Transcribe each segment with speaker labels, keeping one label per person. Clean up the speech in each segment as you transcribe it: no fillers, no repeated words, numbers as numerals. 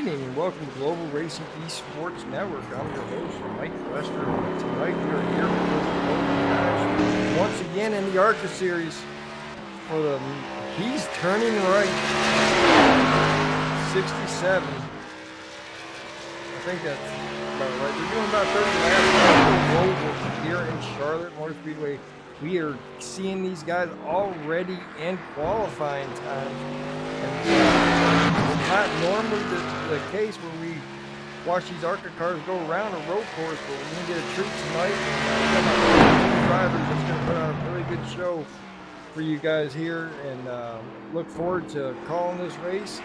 Speaker 1: evening and welcome to Global Racing Esports Network. I'm your host, Mike Lester. Tonight we are here with once again in the ARCA series for the He's Turning Right 67. I think that's about right. We're doing about 30 laps here in Charlotte Motor Speedway. We are seeing these guys already in qualifying time. It's not normally the case where we watch these ARCA cars go around a road course, but we're going to get a treat tonight. And drivers that's going to put on a really good show for you guys here, and look forward to calling this race.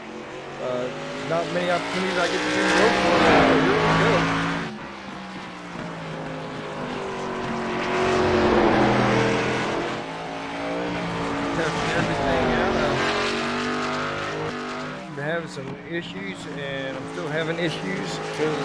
Speaker 1: Not many opportunities I get to do road course, but here we go. Having some issues, and I'm still having issues because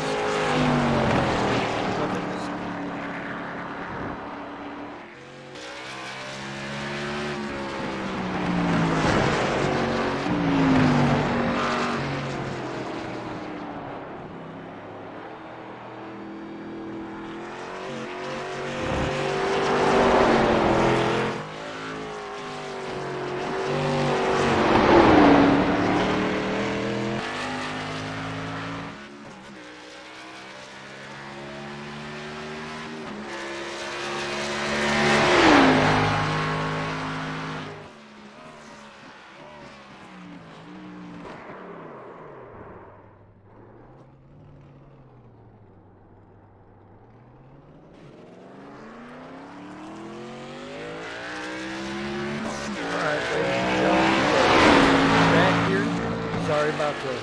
Speaker 1: about the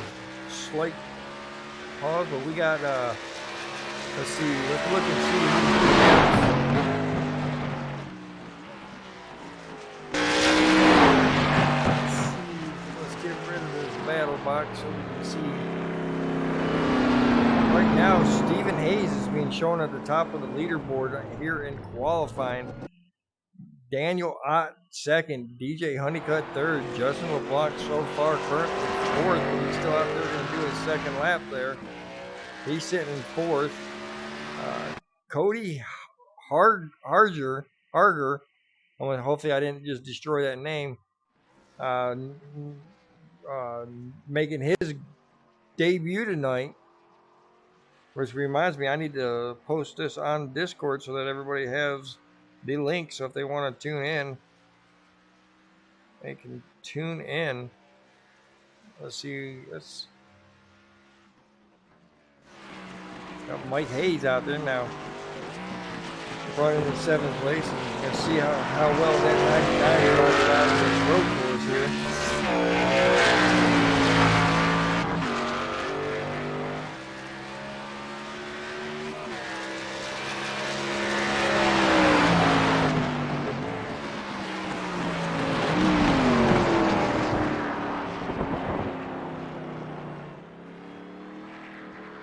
Speaker 1: slight pause, but we got let's see, let's look and see let's get rid of this battle box so we can see. Right now Stephen Hayes is being shown at the top of the leaderboard here in qualifying. Daniel Ott second, DJ Honeycutt third, Justin LeBlanc so far currently fourth, but he's still out there going to do his second lap there. He's sitting in fourth. Cody Harger, hopefully I didn't just destroy that name, making his debut tonight, which reminds me I need to post this on Discord so that everybody has the link, so if they want to tune in, they can tune in. Let's see, got Mike Hayes out there now, running in 7th place, and you can see how well that 99-year-old drives this road course here.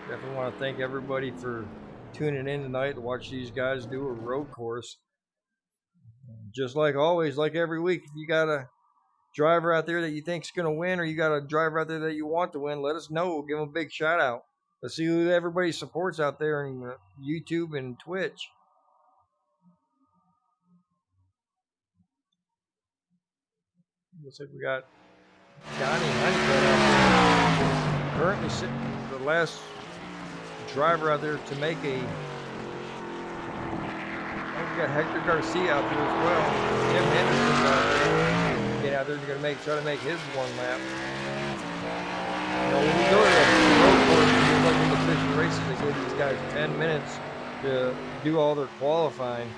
Speaker 1: Definitely want to thank everybody for tuning in tonight to watch these guys do a road course. Just like always, like every week, if you got a driver out there that you think is going to win, or you got a driver out there that you want to win, let us know. We'll give them a big shout out. Let's see who everybody supports out there in YouTube and Twitch. Looks like we got Donnie Honeycutt out there, currently sitting the last driver out there to make a. We got Hector Garcia out there as well. Tim Henderson's out there. Get out there, they're going to try to make his one lap. You know, when we go to the road course, like in the official races, they give these guys 10 minutes to do all their qualifying.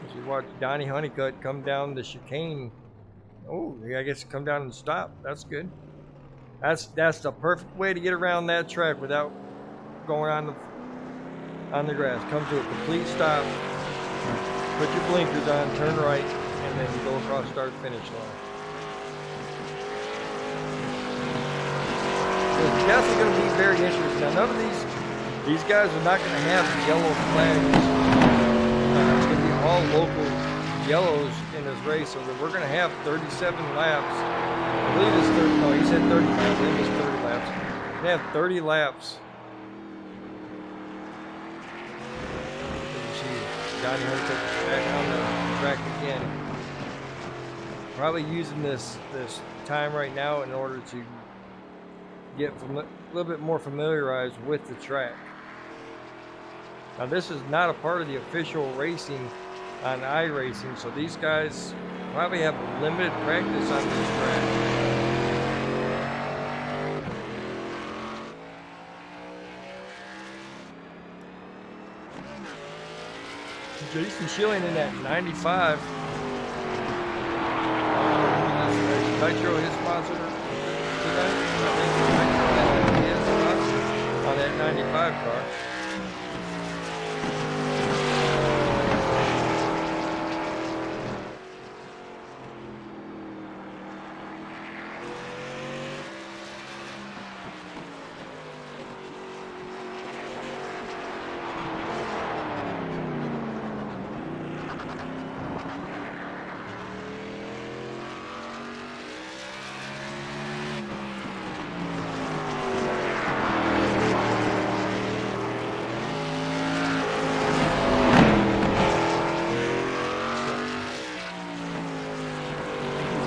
Speaker 1: As you watch Donnie Honeycutt come down the chicane. Oh, I guess come down and stop. That's good. That's the perfect way to get around that track without going on the grass. Come to a complete stop, put your blinkers on, turn right, and then go across start-finish line. It's definitely going to be very interesting. Now, none of these guys are not going to have the yellow flags. It's going to be all local yellows in this race, so that we're going to have 37 laps. I believe it's 30. No, he said 30 laps. I think it's 30 laps. We're going to have 30 laps. You see Johnny Honeycutt back on the track again. Probably using this time right now in order to get a little bit more familiarized with the track. Now this is not a part of the official racing on iRacing, so these guys probably have limited practice on this track. Jason Schilling in that 95. Nitro, his sponsor tonight. I think Nitro is sponsor on that 95 car.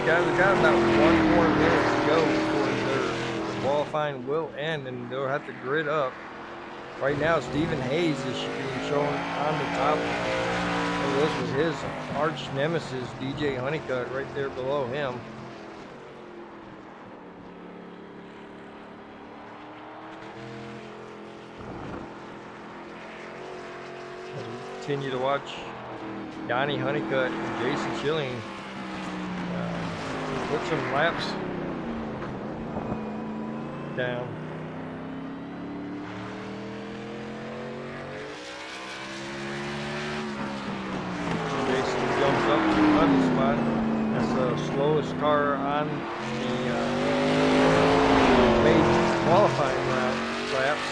Speaker 1: Guys have got about 1 more minute to go before their qualifying will end, and they'll have to grid up. Right now, Stephen Hayes is being shown on the top. And this was his arch nemesis, DJ Honeycutt, right there below him. As we continue to watch Donnie Honeycutt and Jason Schilling put some laps down. Jason jumps up to the 11th spot. That's the slowest car on the main qualifying laps.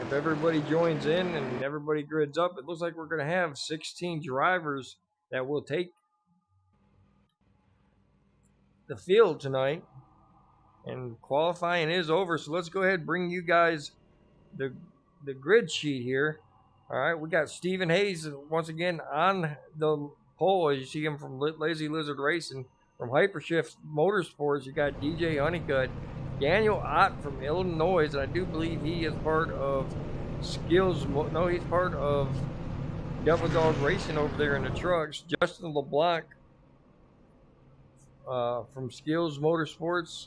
Speaker 1: If everybody joins in and everybody grids up, it looks like we're going to have 16 drivers that will take the field tonight. And qualifying is over, so let's go ahead and bring you guys the grid sheet here. All right, we got Stephen Hayes once again on the pole, as you see him from Lazy Lizard Racing. From Hypershift Motorsports, you got DJ Honeycutt. Daniel Ott from Illinois, and I do believe he is part of Skills. No, he's part of Devil Dog Racing over there in the trucks. Justin LeBlanc from Skills Motorsports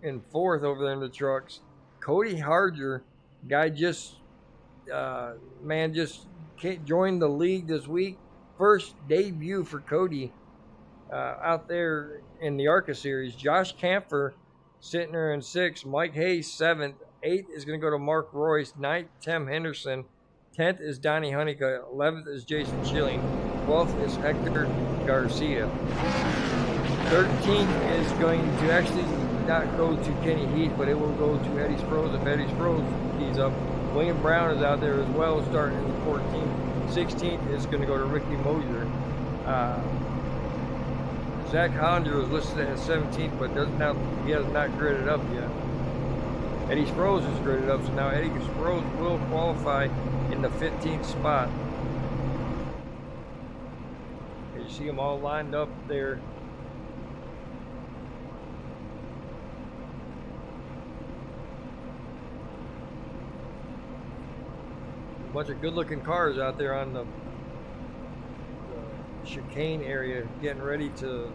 Speaker 1: in 4th over there in the trucks. Cody Harger, guy just joined the league this week. First debut for Cody out there in the ARCA series. Josh Camphor sitting there in 6th. Mike Hayes 7th. 8th is going to go to Mark Royce. 9th, Tim Henderson. 10th is Donnie Honeycutt. 11th is Jason Schilling. 12th is Hector Garcia. 13th is going to actually not go to Kenny Heath, but it will go to Eddie Sproles. If Eddie Sproles keys up, William Brown is out there as well, starting in the 14th. 16th is going to go to Ricky Mosier. Zach Hollander is listed at 17th, but he has not gridded up yet. Eddie Sproles is gridded up, so now Eddie Sproles will qualify in the 15th spot. You see them all lined up there. A bunch of good-looking cars out there on the chicane area, getting ready to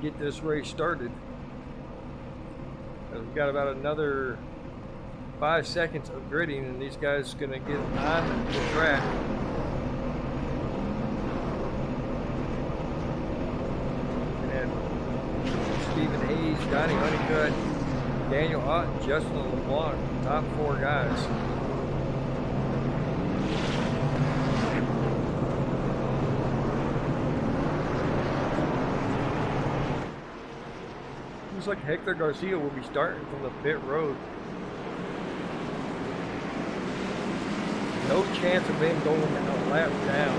Speaker 1: get this race started. We've got about another 5 seconds of gridding, and these guys are going to get on the track. And Stephen Hayes, Donnie Honeycutt, Daniel Ott, and Justin LeBlanc, top 4 guys. Looks like Hector Garcia will be starting from the pit road. No chance of him going a lap down.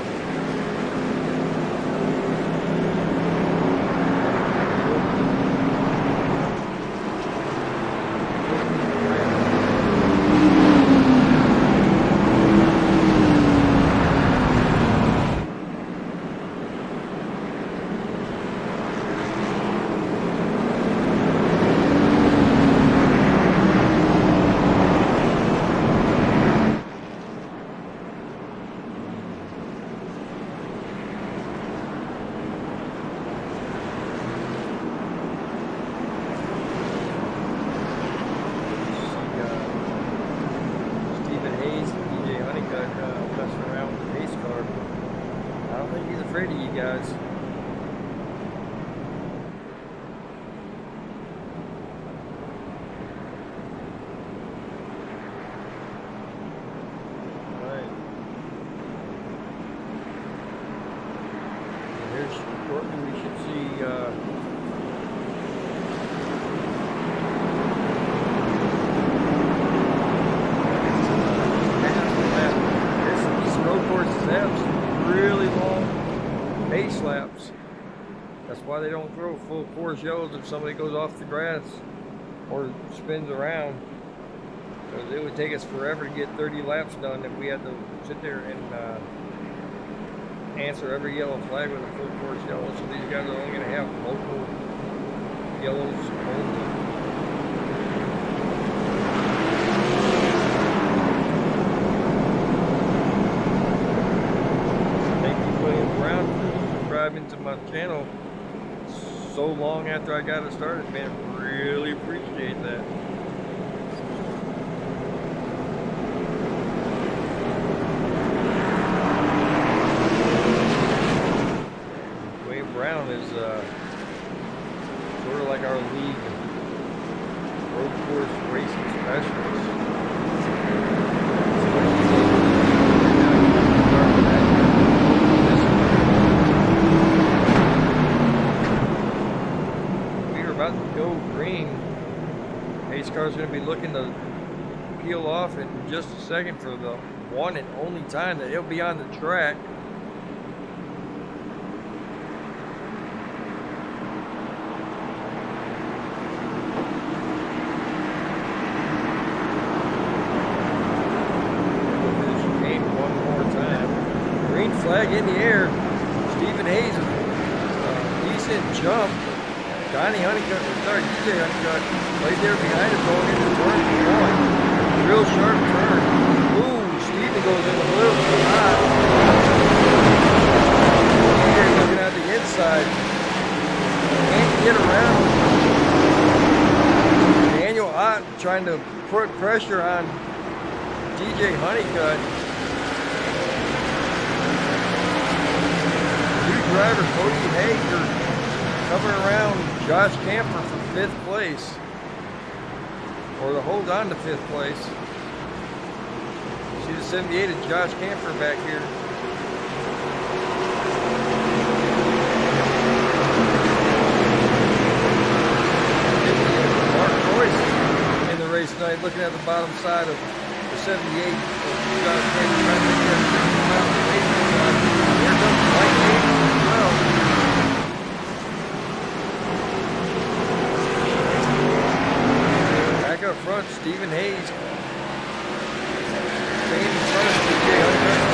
Speaker 1: Afraid of you guys. Alright. Here's shortly we should see this road course is really long base laps. That's why they don't throw full course yellows if somebody goes off the grass or spins around. Because it would take us forever to get 30 laps done if we had to sit there and answer every yellow flag with a full course yellow. So these guys are only going to have local yellows only. Into my channel so long after I got it started, man. Really appreciate that. Wayne Brown is sort of like our league road course racing specialist. About to go green. Pace car's going to be looking to peel off in just a second for the one and only time that he'll be on the track. Chicane one more time. Green flag in the air. Stephen Hayes, decent jump. Donnie Honeycutt, sorry, DJ Honeycutt, right there behind him going into turn one. Real sharp turn. Ooh, Steven goes in a little too hot. DJ looking at the inside. Can't get around. Daniel Ott trying to put pressure on DJ Honeycutt. New driver Cody Hager covering around Josh Camper for 5th place, or to hold on to 5th place. See the 78 of Josh Camper back here. Mark Royce in the race tonight, looking at the bottom side of the 78 of Josh Camper. Here comes Mike Hayes as well. Up front, Stephen Hayes staying in front of DJ Honeycutt.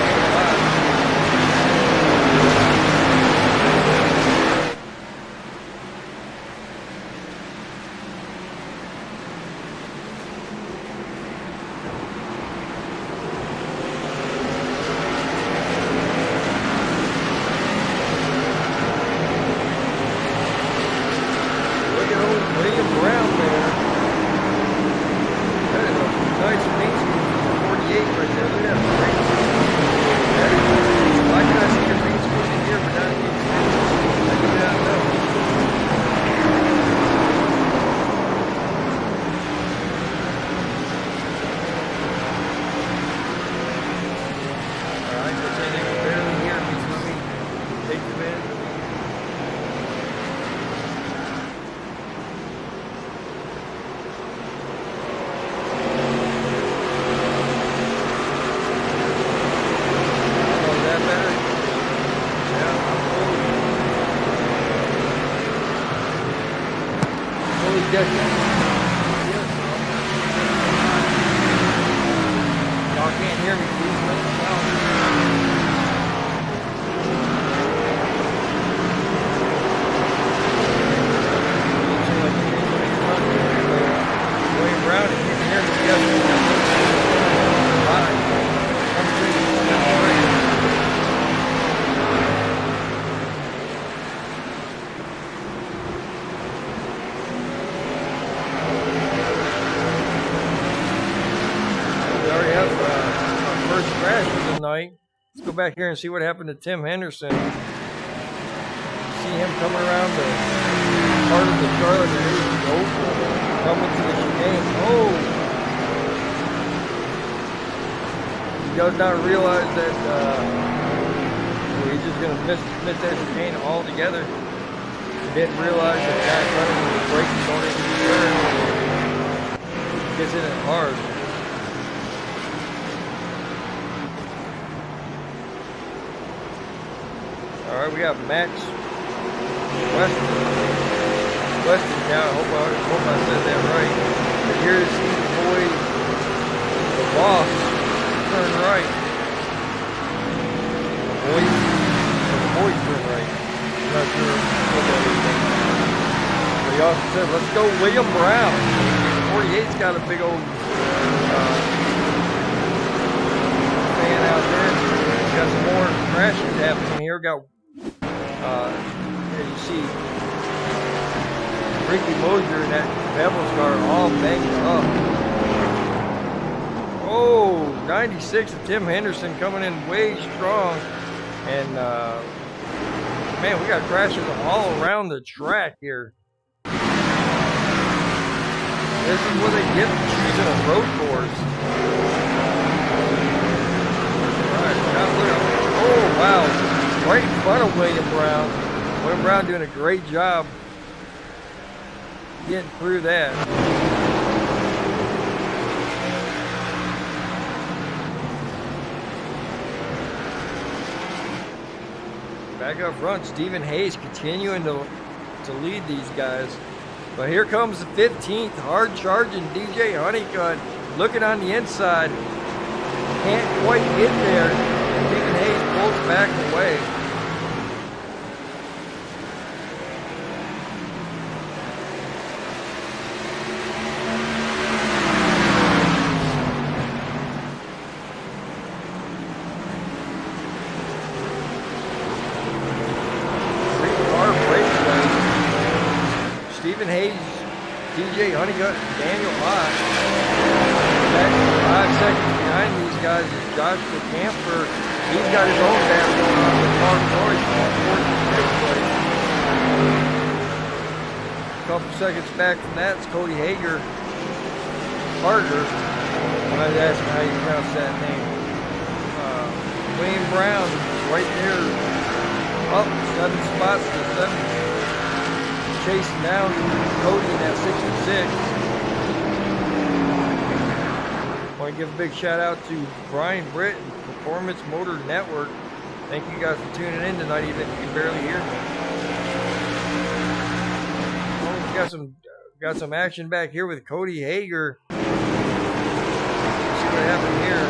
Speaker 1: crashes tonight. Let's go back here and see what happened to Tim Henderson. See him coming around the part of the Charlotte Oval, coming to the chicane. Oh! He does not realize that he's just going to miss that chicane altogether. He didn't realize that Jack Hunter was braking going into the turn. He gets in it hard. All right, we got Max Weston now. I hope I said that right. But here's Steve Boyd, the boss. Turn right. The boys turn right. I'm not sure what that is. But he also said, "Let's go, William Brown." 48's got a big old fan out there. Got some more crashes happening here. Got you see Ricky Mosier and that Pebbles car all banged up. Oh, 96 of Tim Henderson coming in way strong. And man, we got crashes all around the track here. This is what they get for choosing a road course. Alright, now look at, oh wow, right in front of William Brown. William Brown doing a great job getting through that. Back up front, Stephen Hayes continuing to lead these guys. But here comes the 15th, hard charging DJ Honeycutt, looking on the inside. Can't quite get there. Stephen Hayes pulls back away. Stephen Hayes, DJ Honeycutt, Daniel Ott. Back 5 seconds behind these guys is Joshua Camper. He's got his own battle going on with Mark Royce on 46th place. A couple seconds back from that is Cody Hager. Harger. I was asking how you pronounce that name. William Brown right there, up 7 spots to 7. Chasing down Cody in that 66. Want to give a big shout out to Brian Britt and Performance Motor Network. Thank you guys for tuning in tonight, even if you can barely hear me. Well, we got some action back here with Cody Hager. Let's see what happened here.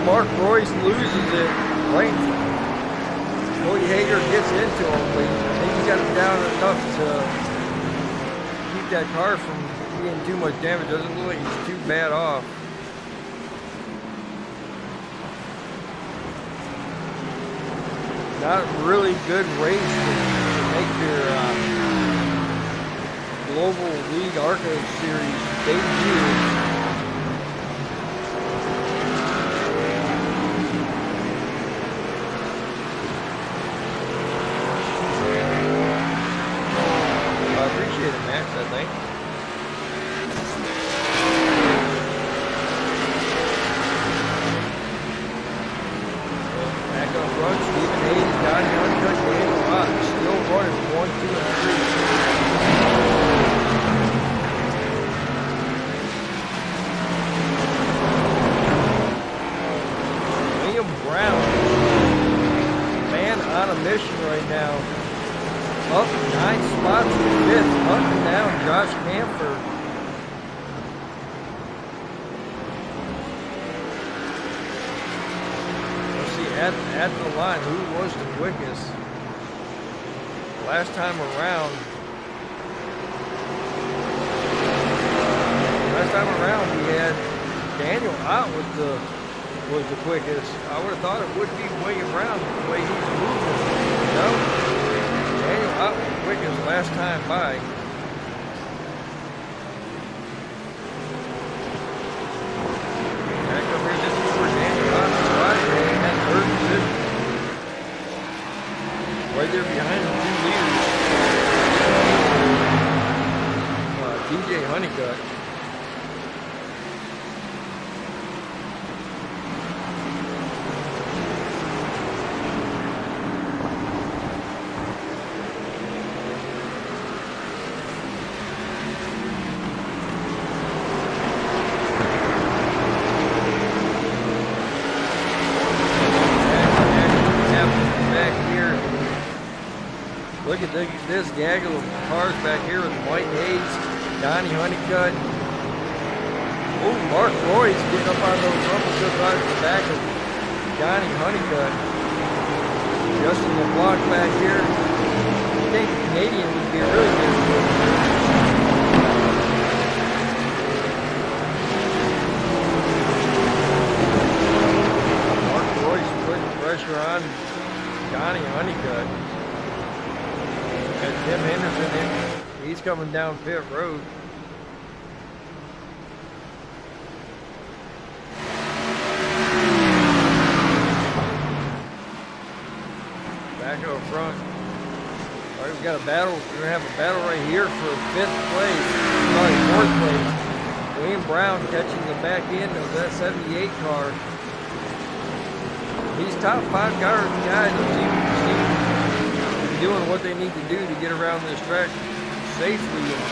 Speaker 1: Mark Royce loses it right. Cody Hager gets into him, but I think he got him down enough to keep that car from being too much damage. Doesn't look like he's too bad off. Not a really good race to make your Global League ARCA Series debut. Max, I think. Back up front, Stephen Hayes, Johnny Honeycutt, Daniel Ott, still running 1, 2, and 3. William Brown, man on a mission right now. Up 9 spots to 5th, hunting down Josh Camper. Let's see, at the line, who was the quickest? Last time around, we had Daniel Ott was the quickest. I would have thought it would be William Brown the way he's moving. No. Daniel not quick as last time by. Back up here, this is where Daniel Hodges riding in that third position. Right there behind the 2 leaders. DJ Honeycutt. Look at this gaggle of cars back here with Mike Hayes, Donnie Honeycutt. Oh, Mark Roy's getting up on those rumble strips right at the back of Donnie Honeycutt. Justin LeBlanc back here. I think the Canadian would be really good. Mark Roy's putting pressure on Donnie Honeycutt. And Tim Henderson, he's coming down pit road. Back up front. All right, we got a battle. We're gonna have a battle right here for 5th place. Sorry, 4th place. William Brown catching the back end of that 78 car. These top 5 guys seem doing what they need to do to get around this track safely and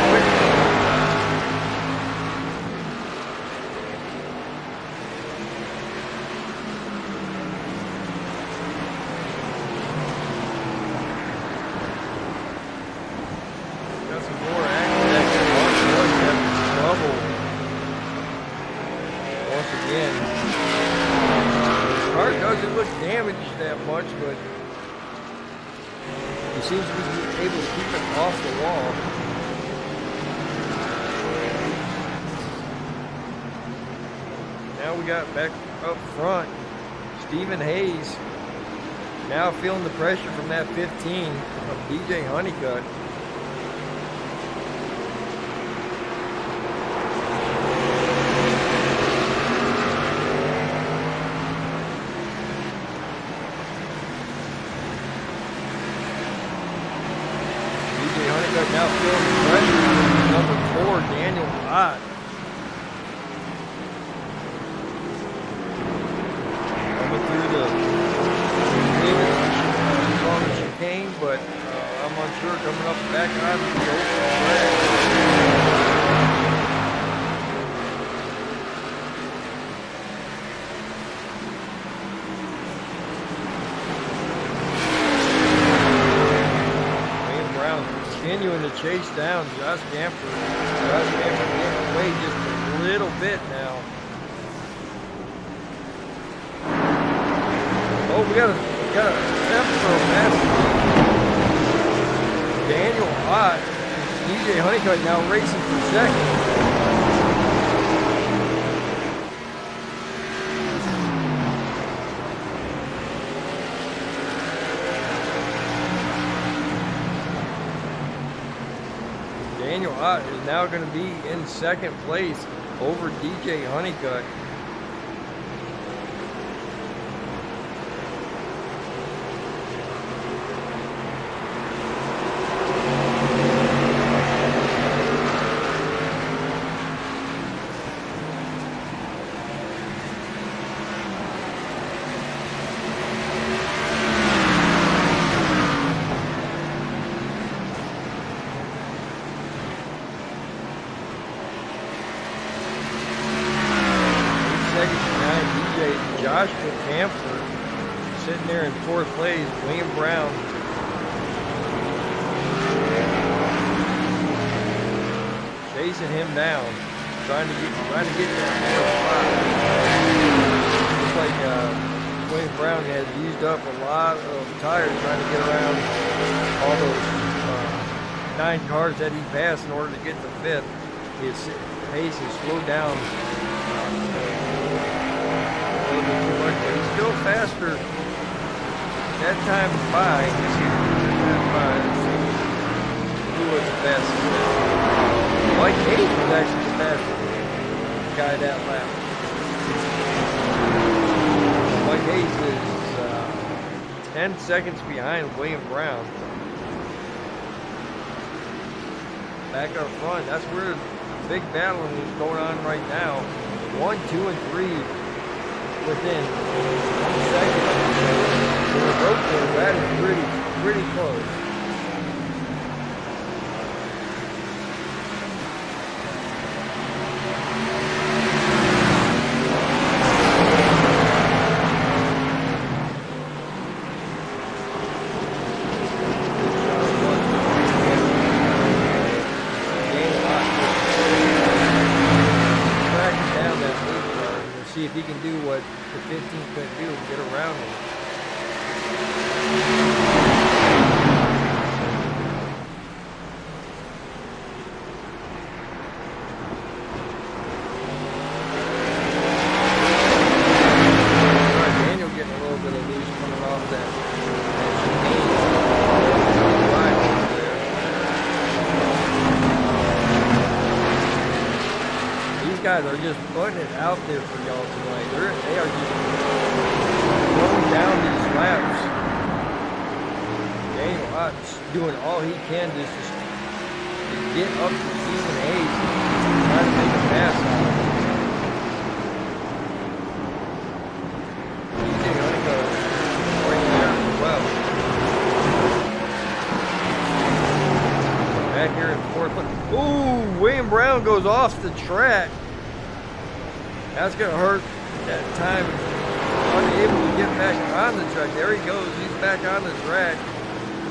Speaker 1: quickly. Got some more action back there. Mark Roy having trouble once again. His car doesn't look damaged that much, but he seems to be able to keep it off the wall. Now we got back up front, Stephen Hayes, now feeling the pressure from that 15 of DJ Honeycutt. Now feeling the pressure from number 4, Daniel Ott. Coming through the chicane, but I'm unsure coming up the back on the open track. Continuing to chase down Josh Gamper. Josh Gamper getting away just a little bit now. Oh, we got a attempt for a massive lead. Daniel Ott, DJ Honeycutt now racing for 2nd. Daniel Ott is now going to be in 2nd place over DJ Honeycutt. Joshua Camper sitting there in 4th place. William Brown chasing him down, trying to get that 4th spot. Looks like William Brown has used up a lot of tires trying to get around all those 9 cars that he passed in order to get to 5th. His pace has slowed down. Too much, but he's still faster that time by. Let's see who was the fastest. Mike Hayes was actually the fastest guy that lap. Mike Hayes is 10 seconds behind William Brown. Back up front, that's where the big battling is going on right now. 1, 2, and 3 within 1 second. So the road course, that is pretty close. See if he can do what the 15 couldn't do and get around him. Daniel getting a little bit of loose coming off that. These guys are just putting it out there for y'all tonight. They are just throwing down these laps. Daniel Ott's doing all he can just to get up to Stephen Hayes and try to make a pass on him. DJ Honeycutt right there as well. Back here in fourth. Ooh, William Brown goes off the track. That's going to hurt that time. Unable to get back on the track. There he goes. He's back on the track.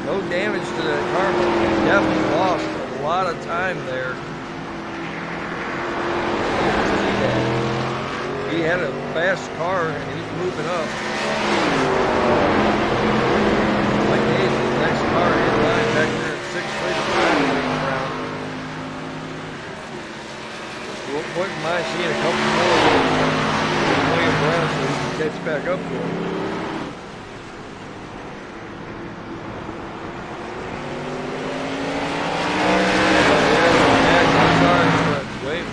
Speaker 1: No damage to the car, but he definitely lost a lot of time there. He had a fast car and he's moving up. Mike Hayes is the next car in line back there at 6th place. Wouldn't mind seeing a couple more of William Brown so he can catch back up to him.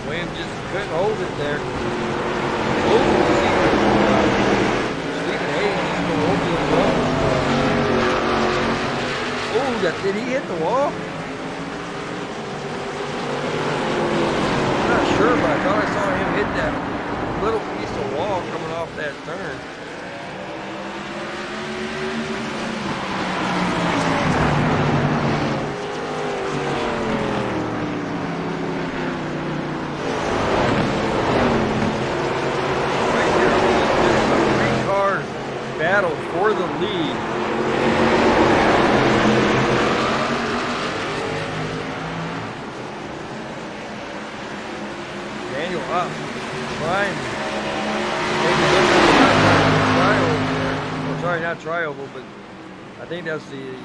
Speaker 1: William just couldn't hold it there. Stephen Hayes is going over the wall. Oh, did he hit the wall? Sure, but I thought I saw him hit that little piece of wall coming off that turn. Right here, just a 3-car battle for the lead. Daniel up, trying to take a look at the tri-oval there. Well, sorry, not tri-oval, but I think that's the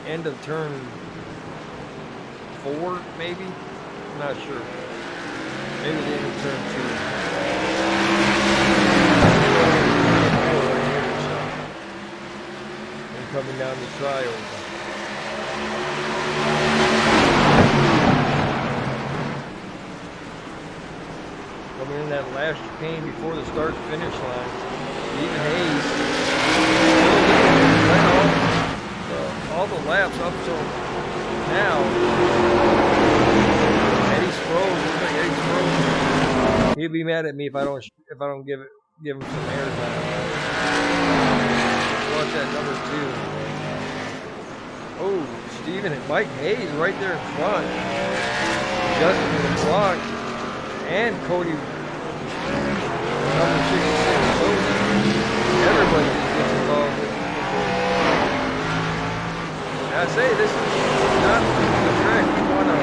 Speaker 1: end of turn 4, maybe? I'm not sure. Maybe the end of turn 2. And coming down the tri-oval. Coming in that last chicane before the start-finish line. Stephen Hayes all the laps up till now. Eddie Sproul, he'll be mad at me if I don't give him some airtime. Watch that number 2. Oh, Stephen and Mike Hayes right there in front. Justin the clock. And Cody, number 66, everybody gets involved with it. I say this is not the track you want to.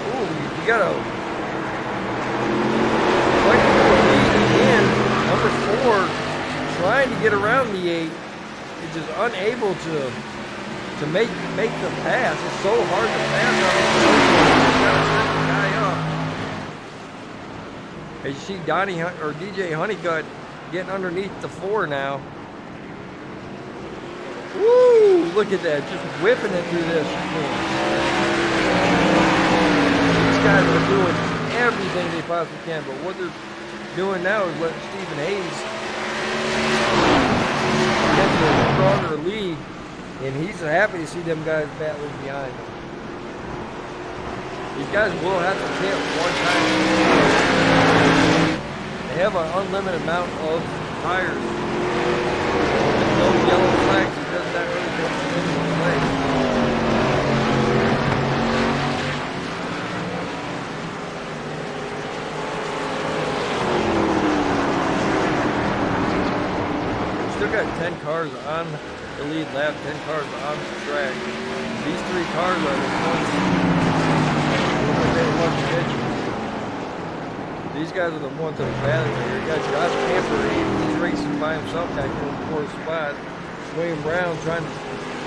Speaker 1: Ooh, you got to. Like again, number 4, trying to get around the 8, is just unable to make the pass. It's so hard to pass on the guy up. As you see DJ Honeycutt getting underneath the 4 now. Woo! look at that, just whipping it through this. These guys are doing everything they possibly can, but what they're doing now is letting Stephen Hayes get to a stronger lead, and he's happy to see them guys battling behind him. These guys will have to hit one time. They have an unlimited amount of tires. No yellow flags, it doesn't that really come into play. Still got 10 cars on the lead lap, 10 cars on the track. These 3 cars are the ones that want to catch. These guys are the ones that are battling here. You got Josh Camper, he's racing by himself back here in the 4th spot. William Brown trying to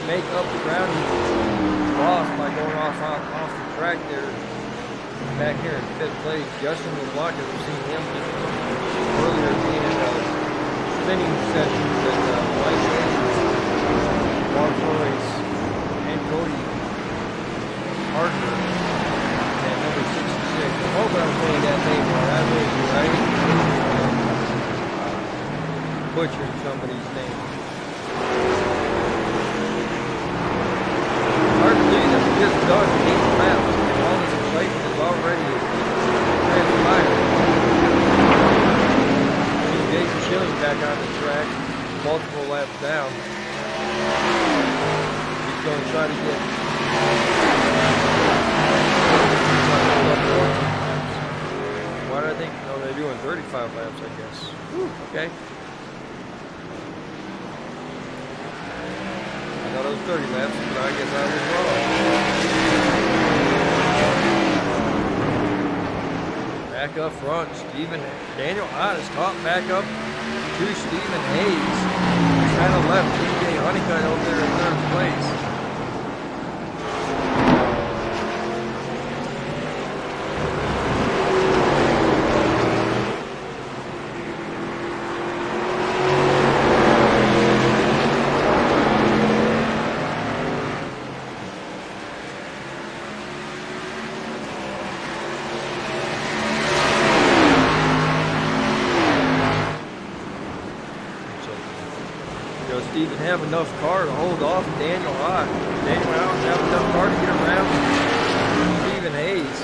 Speaker 1: make up the ground he lost by going off the track there. Back here in 5th place. Justin LeBlanc, as we've seen him earlier being in a spinning session with Mike Hayes, Mark Royce, and Cody Hartner at number 66. I hope I'm saying that name right. I may be right. Butchering somebody's name. Hard to believe that we just done 8 laps and all this excitement is already transpired. See Jason Schilling back on the track, multiple laps down. He's going to try to get why do I think? No, they're doing 35 laps, I guess. Whew, okay. I thought it was 30 laps, but I guess I was wrong. Back up front, Daniel Ott is caught back up to Stephen Hayes. He's kind of left TJ Honeycutt over there in 3rd place. Stephen have enough car to hold off Daniel Ott. Daniel Ott have enough car to get around Stephen Hayes.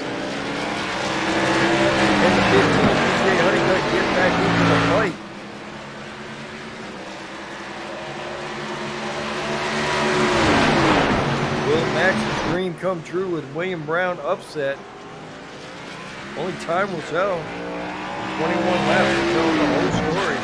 Speaker 1: And the 15, TJ Honeycutt gets back into the fight. Will Max's dream come true with William Brown upset? Only time will tell. 21 laps will tell the whole story.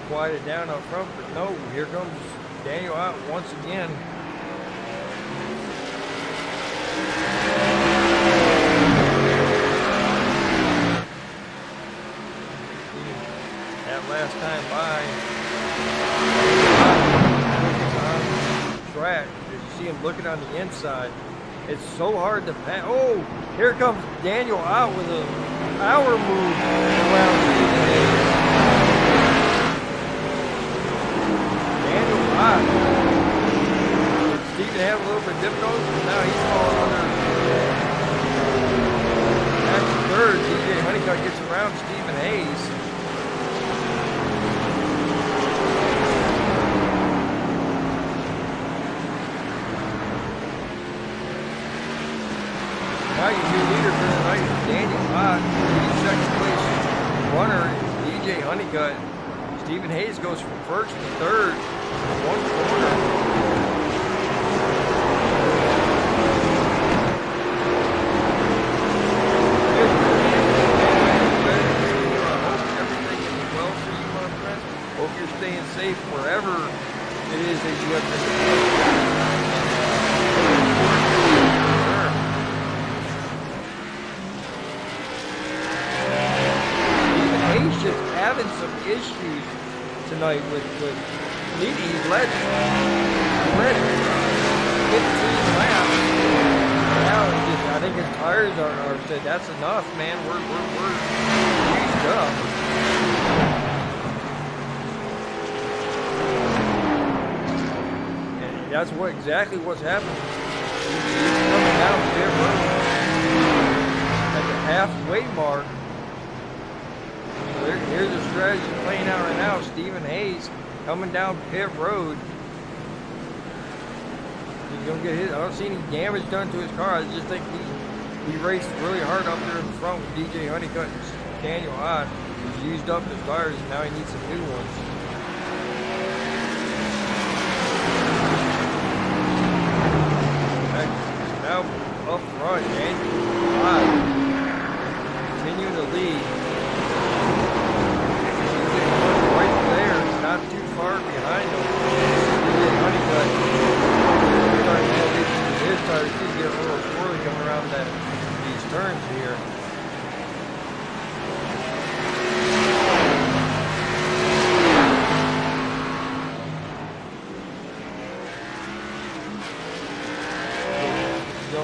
Speaker 1: Quieted down up front, but no, here comes Daniel Ott once again. That last time by, on track, as you see him looking on the inside, it's so hard to pass. Oh, here comes Daniel Ott with a power move around Stephen Hayes. Stephen had a little bit difficult, but now he's falling under. Back to 3rd, TJ Honeycutt gets around Stephen Hayes. winner tonight is Daniel Hott. Second place runner is DJ Honeycutt. Stephen Hayes goes from first to third. 1 corner. Hope you're staying safe wherever it is that you have been. Stephen Hayes just having some issues tonight with leading. He led 15 laps. Now I think his tires are said that's enough, man. We're used up. That's exactly what's happening. He's coming down pit road at the halfway mark. Here's the strategy playing out right now. Stephen Hayes coming down pit road. He's gonna get hit. I don't see any damage done to his car. I just think he raced really hard up there in the front with DJ Honeycutt and Daniel Hott. He's used up his tires and now he needs some new ones. Now up front, Daniel Hott continuing to lead. Right there, not too far behind him. Honeycutt. His tires do get a little swirly coming around these turns here.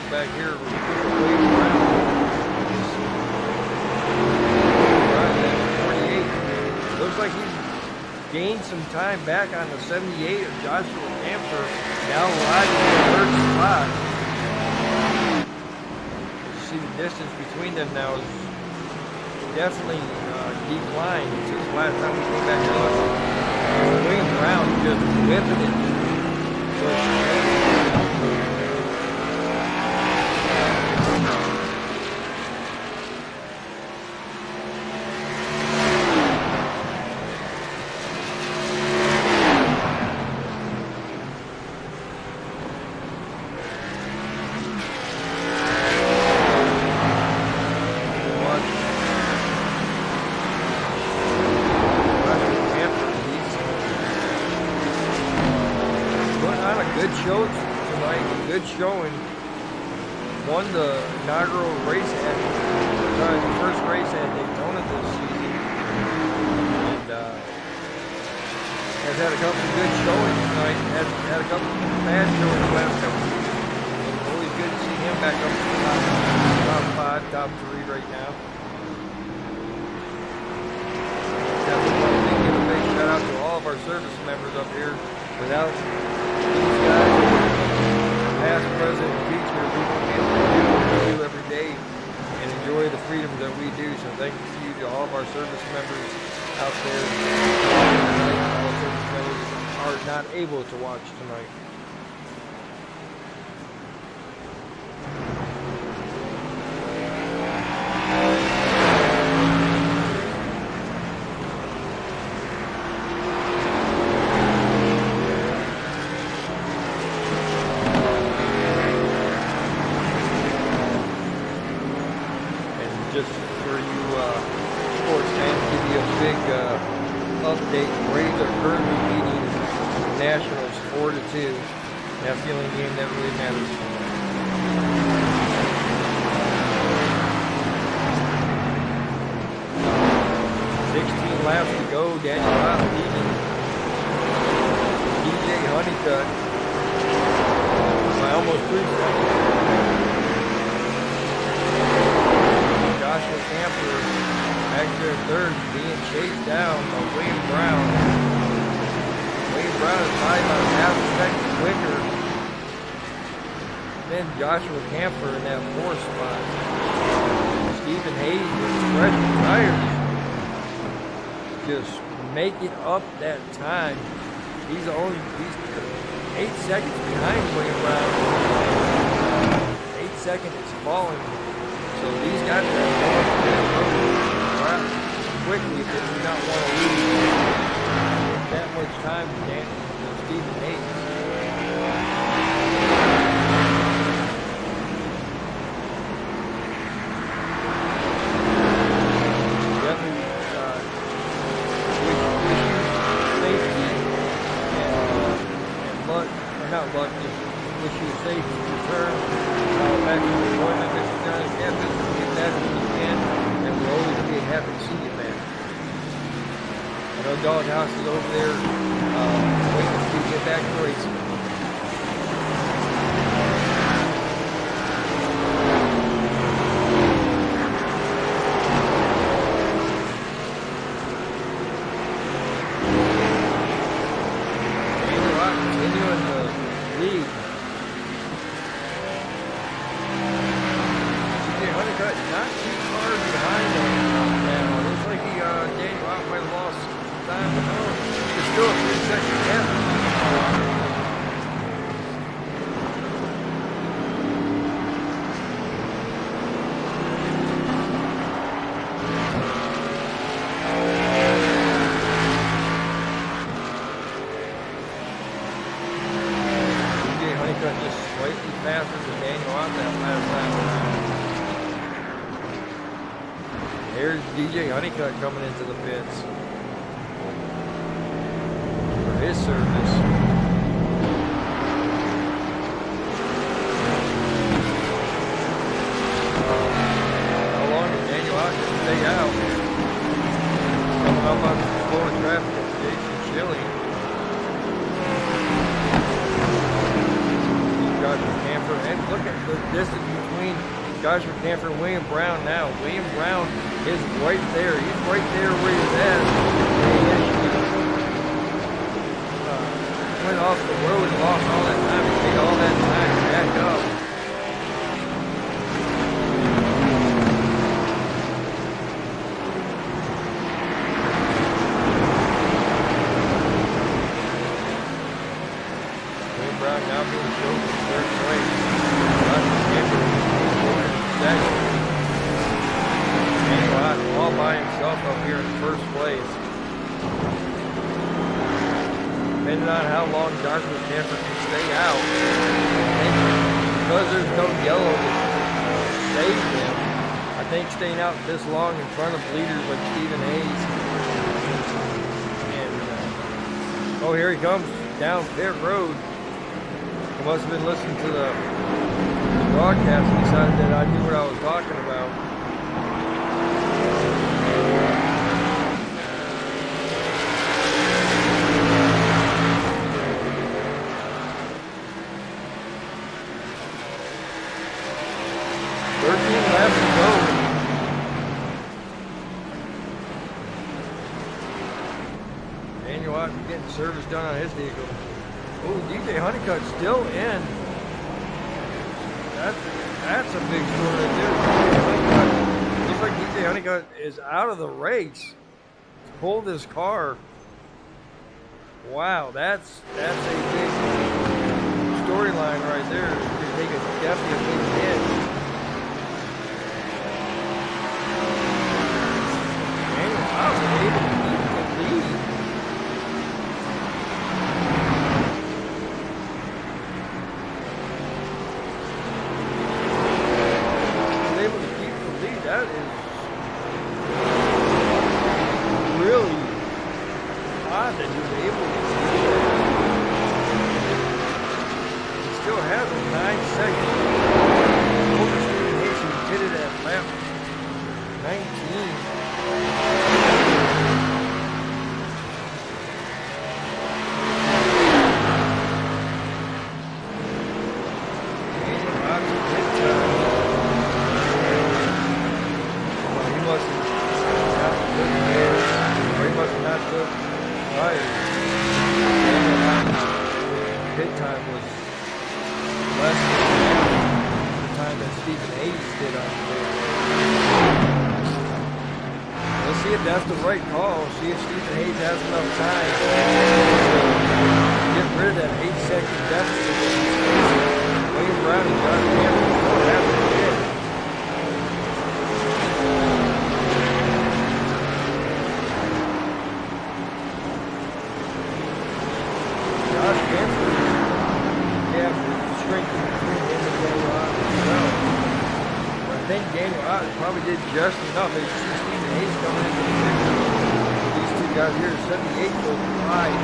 Speaker 1: Back here, Wade Brown. Right at 48. Looks like he's gained some time back on the 78 of Joshua Camper. Now riding in the third spot. You see the distance between them now is definitely declined since the last time we came back to look. William Brown just whipping it. Good show tonight, good showing. Won the inaugural race the first race at Daytona this season. And has had a couple of good showings tonight. Had a couple of bad showings the last couple of weeks. It's always good to see him back up to the top 5, top 3 right now. Definitely want to give a big shout out to all of our service members up here. Without these guys, past, present, and future, we won't be able to do what we do every day and enjoy the freedom that we do. So thank you to all of our service members out there. All service members are not able to watch tonight. Just for you sports fans, give you a big update. Braves are currently leading the Nationals 4-2. That feeling game that really matters. 16 laps to go. Daniel Hott leading DJ Honeycutt by almost 3 seconds. Joshua Camper back there third, being chased down by William Brown. William Brown is probably about a half a second quicker than Joshua Camper in that 4th spot. Stephen Hayes with fresh tires just making up that time. He's 8 seconds behind William Brown. 8 seconds is falling. So these No doghouse is over there waiting for you to get back to racing. Continuing the lead. TJ Honeycutt not too far behind him now. Looks like Daniel Ott might have lost some time, but no, it's still a 3-second gap. Just slightly faster than Daniel Ott that last lap around. There's DJ Honeycutt coming into the pits for his service. How long did Daniel Ott stay out? Coming up on the floor traffic at Jason Chili. And look at the distance between Joshua Camper and William Brown now. William Brown is right there. He's right there where he's at. He went off the road and lost all that time. He made all that time back up. William Brown now being chosen in third place. All by himself up here in first place. Depending on how long Joshua Camper can stay out, because there's no yellow to save him, I think staying out this long in front of leaders like Stephen Hayes. And oh, here he comes down pit road. He must have been listening to the broadcast and decided that I knew what I was talking about. Daniel Ott getting service done on his vehicle. Oh, DJ Honeycutt still in. That's a big story to do. Looks like DJ Honeycutt is out of the race. He's pulled his car. Wow, that's a big storyline right there. You take definitely a big hit. Daniel Ott was able to keep the lead. That is really odd that he was able to do that. He still has a 9 second. Over Stephen Hayes, who hit it at lap 19. Pit time was less than the time that Stephen Hayes did on the. Let's see if that's the right call. See if Stephen Hayes has enough time to get rid of that 8-second deficit. William Brown and John Cameron still have the pit. Josh Cameron. Strength between him and Daniel Ott as well. But I think Daniel Ott probably did just enough. As you see Stephen Hayes coming into the picture. These two guys here, 78 goes wide.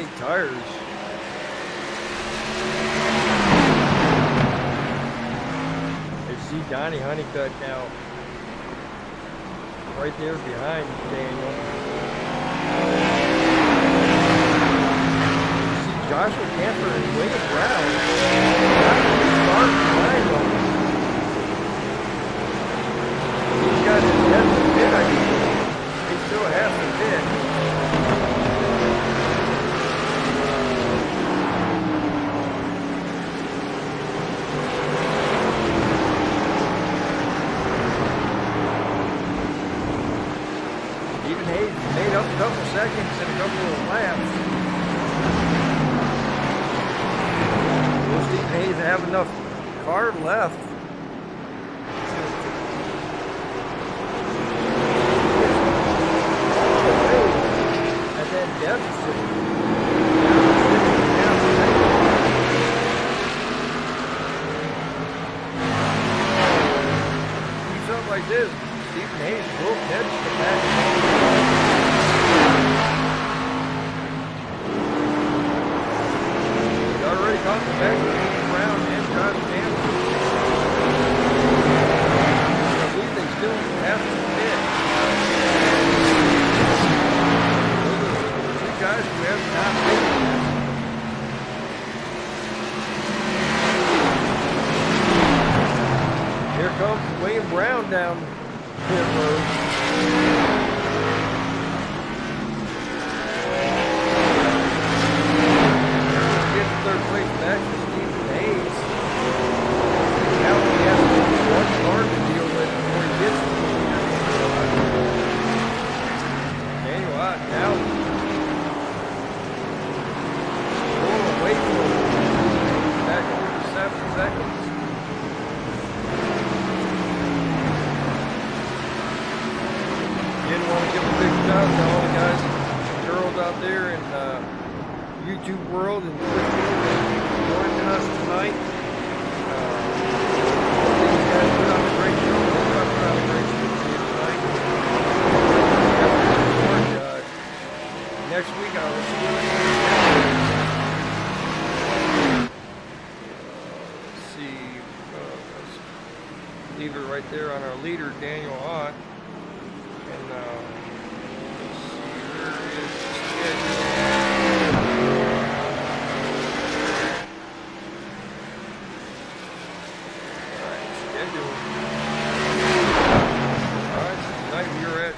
Speaker 1: take tires. You see Donnie Honeycutt now right there behind Daniel. You see Joshua Camper and William Brown start behind them. He's got his head in the pit, I think. He still has the pit. Hayes made up a couple seconds and a couple of laps. Will Stephen Hayes have enough car left? And then deficit. Keeps up like this, Stephen Hayes will catch the back. Caught the back of Brown and Josh Campbell. I believe they still have to pit. Those are two guys who have not pitted. Here comes William Brown down pit road. Third place back to Stephen Hayes. Now he has one car to deal with before he gets to the leader. Daniel Ott now going away from him. Back over to 7 seconds. Didn't want to give a big shout out to all the guys and girls out there in YouTube world and joining us tonight. These guys put on a great show. They're put on a great show tonight. Next week I'll see you. Let's see. Let's leave it right there on our leader, Daniel Ott. And let's see, where is the schedule?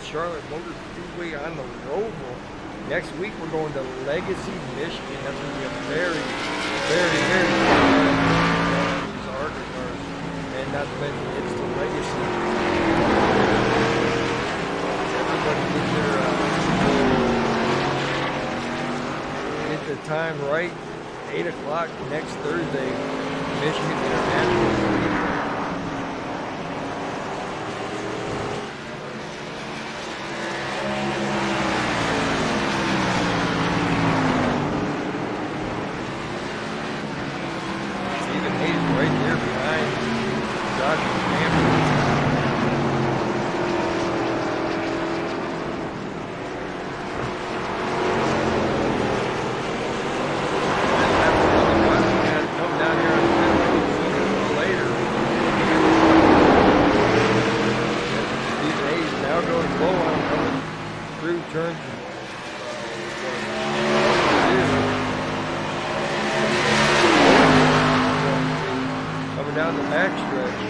Speaker 1: Charlotte Motor Speedway on the Roval. Next week we're going to Legacy, Michigan. That's going to be a very, very, very fun these ARCA cars. And not to mention it's the Legacy. Everybody get the time right. 8 o'clock next Thursday. Michigan International. Down the back stretch.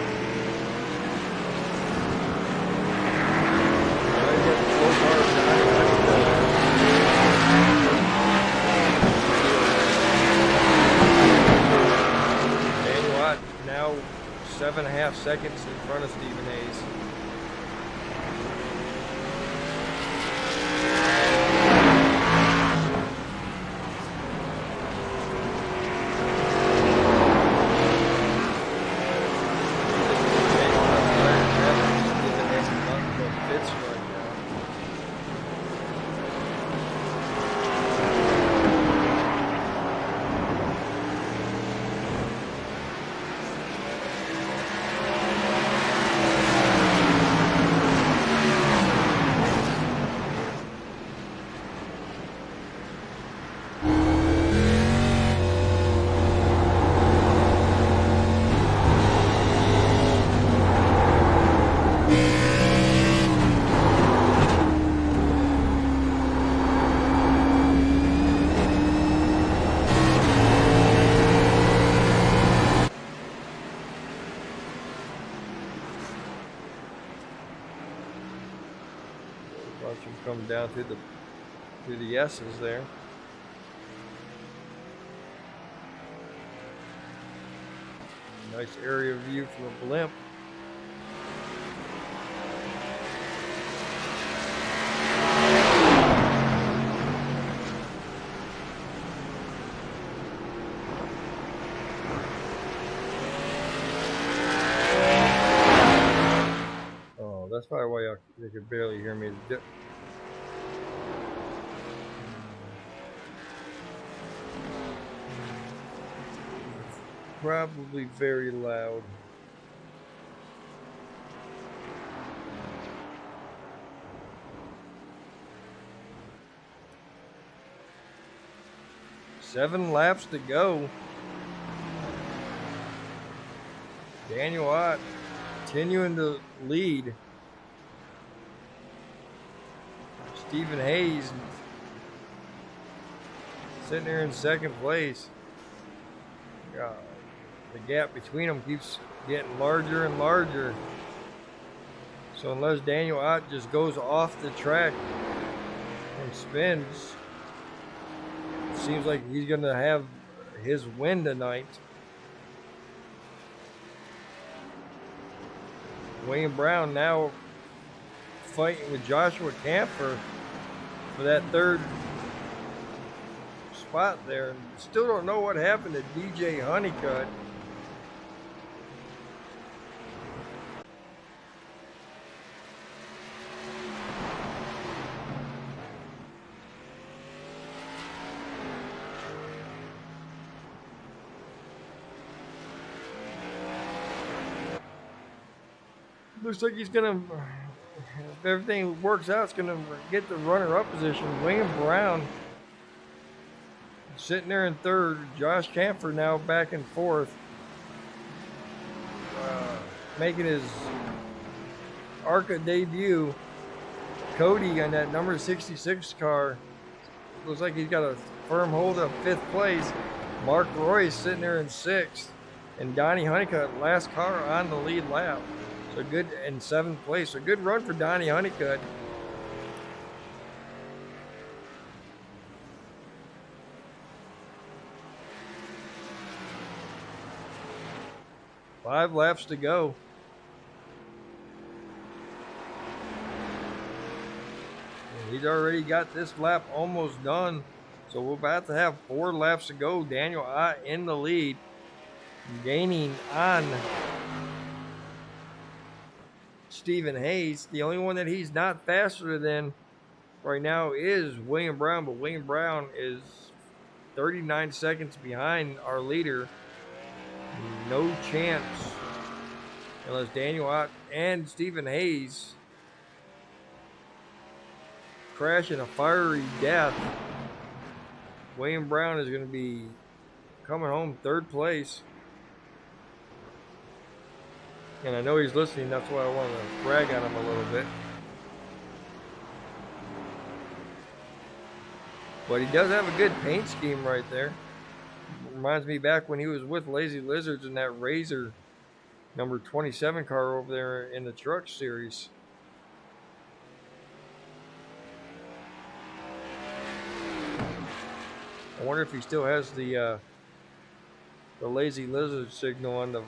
Speaker 1: Daniel Ott now 7.5 seconds in front of Stephen Hayes. Come down through the S's there. Nice area view from a blimp. Oh, that's probably why they could barely hear me. Probably very loud. Seven laps to go. Daniel Ott continuing to lead. Stephen Hayes sitting there in second place. The gap between them keeps getting larger and larger. So unless Daniel Ott just goes off the track and spins, it seems like he's going to have his win tonight. William Brown now fighting with Joshua Camphor for that third spot there. Still don't know what happened to DJ Honeycutt. Looks like he's gonna, if everything works out, it's gonna get the runner-up position. William Brown sitting there in third. Josh Camphor now back in fourth, making his ARCA debut. Cody on that number 66 car. Looks like he's got a firm hold of fifth place. Mark Royce sitting there in sixth, and Donnie Honeycutt last car on the lead lap. So good in seventh place. A good run for Donnie Honeycutt. Five laps to go. And he's already got this lap almost done. So we're about to have 4 laps to go. Daniel Ott in the lead, gaining on Stephen Hayes. The only one that he's not faster than right now is William Brown, but William Brown is 39 seconds behind our leader. No chance unless Daniel Ott and Stephen Hayes crash in a fiery death. William Brown is going to be coming home third place. And I know he's listening, that's why I want to brag on him a little bit. But he does have a good paint scheme right there. Reminds me back when he was with Lazy Lizards in that Razor number 27 car over there in the truck series. I wonder if he still has the Lazy Lizard signal on the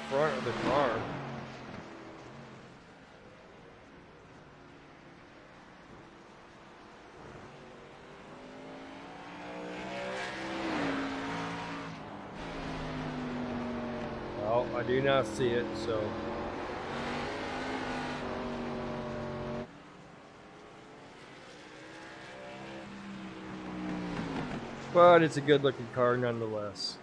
Speaker 1: front of the car. Well, I do not see it, so but it's a good looking car nonetheless.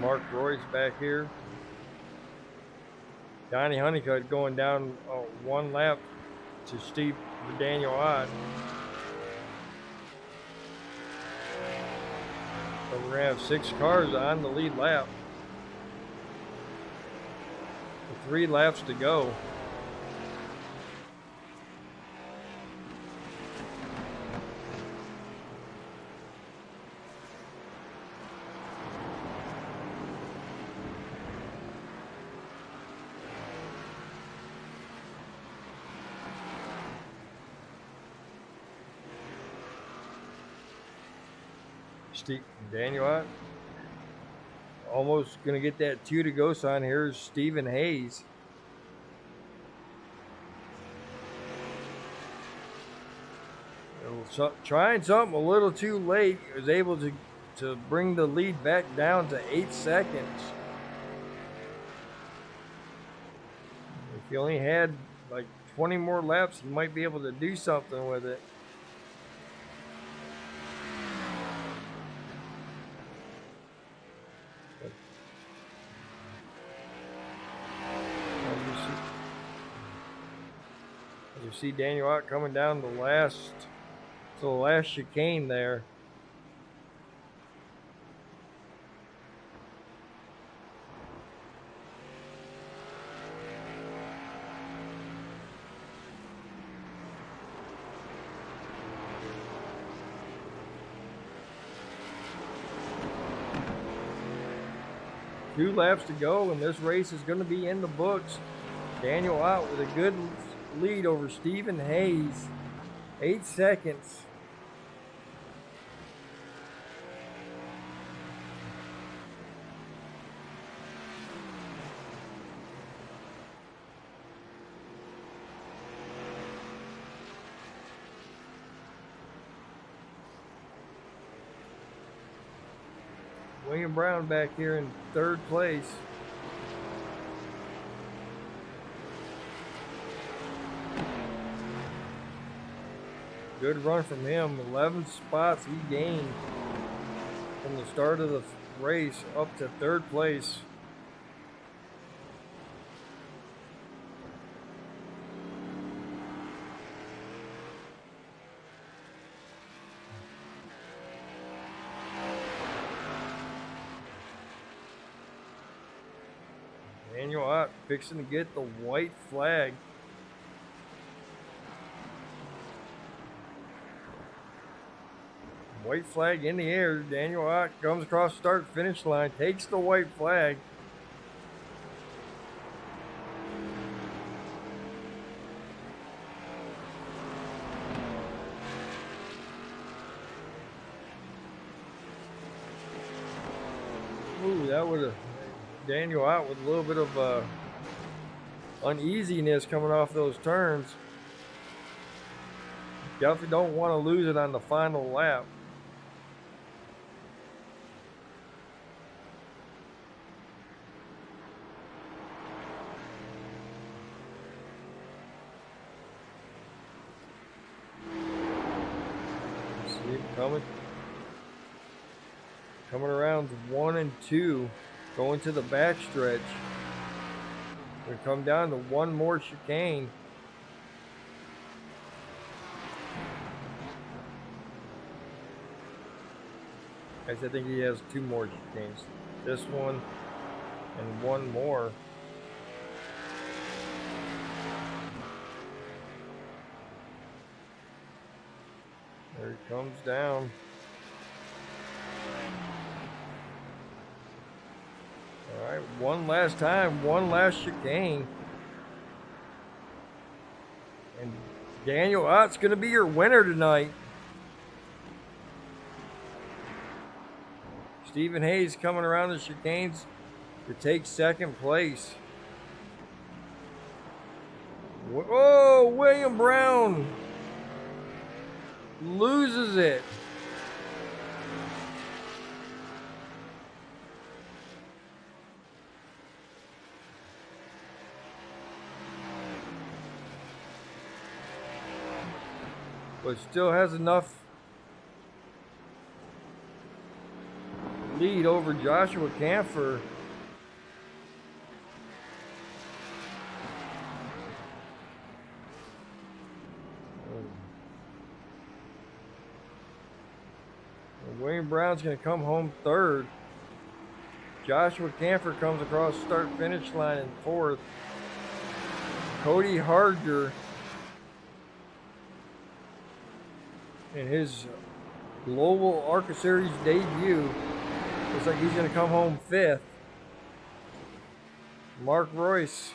Speaker 1: Mark Royce back here. Donnie Honeycutt going down one lap to Steve Daniel Ott. So we're going to have 6 cars on the lead lap. 3 laps to go. Daniel Ott almost going to get that 2 to go sign. Here's Stephen Hayes. Trying something a little too late. He was able to bring the lead back down to 8 seconds. If he only had like 20 more laps, he might be able to do something with it. As you see Daniel Ott coming down the last chicane there. Two laps to go, and this race is going to be in the books. Daniel Ott with a good lead over Stephen Hayes, 8 seconds. William Brown back here in 3rd place. Good run from him. 11 spots he gained from the start of the race up to 3rd place. Daniel Ott fixing to get the white flag. White flag in the air. Daniel Ott comes across the start-finish line, takes the white flag. Ooh, that would have Daniel Ott with a little bit of uneasiness coming off those turns. Definitely don't want to lose it on the final lap. See it coming around 1 and 2. Going to the backstretch. We come down to one more chicane. I think he has 2 more chicanes. This one and one more. There he comes down. All right, one last time, one last chicane. And Daniel Ott's going to be your winner tonight. Stephen Hayes coming around the chicanes to take 2nd place. Oh, William Brown loses it. But still has enough lead over Joshua Kampfer. William Brown's going to come home 3rd. Joshua Kampfer comes across start-finish line in 4th. Cody Harger in his Global ARCA Series debut. Looks like he's going to come home 5th. Mark Royce.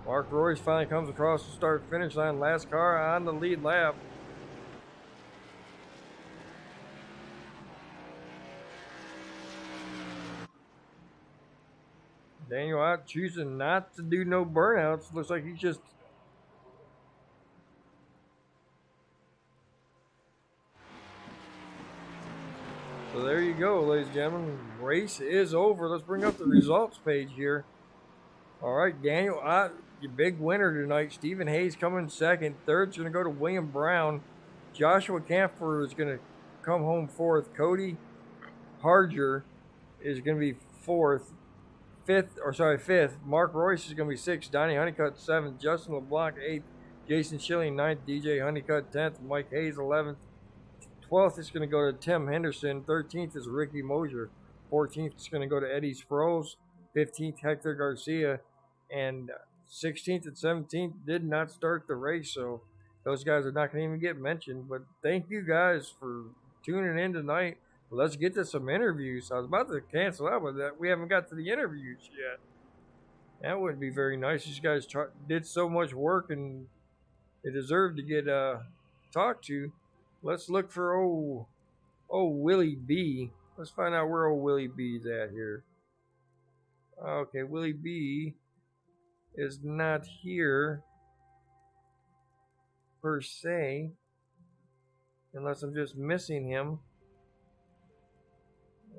Speaker 1: Mark Royce finally comes across the start-finish line. Last car on the lead lap. Daniel Ott choosing not to do no burnouts. Looks like he's just... So there you go, ladies and gentlemen. Race is over. Let's bring up the results page here. All right, Daniel Ott, your big winner tonight. Stephen Hayes coming second. Third's going to go to William Brown. Joshua Camphor is going to come home 4th. Cody Harger is going to be 4th. 5th. Mark Royce is going to be 6th. Donnie Honeycutt 7th. Justin LeBlanc 8th. Jason Schilling 9th. DJ Honeycutt 10th. Mike Hayes 11th. 12th is going to go to Tim Henderson. 13th is Ricky Mosier. 14th is going to go to Eddie Sproles. 15th, Hector Garcia. And 16th and 17th did not start the race, so those guys are not going to even get mentioned. But thank you guys for tuning in tonight. Let's get to some interviews. I was about to cancel out with that. We haven't got to the interviews yet. That wouldn't be very nice. These guys did so much work, and they deserve to get talked to. Let's look for Willie B. Let's find out where old Willie B's at here. Okay, Willie B is not here per se, unless I'm just missing him.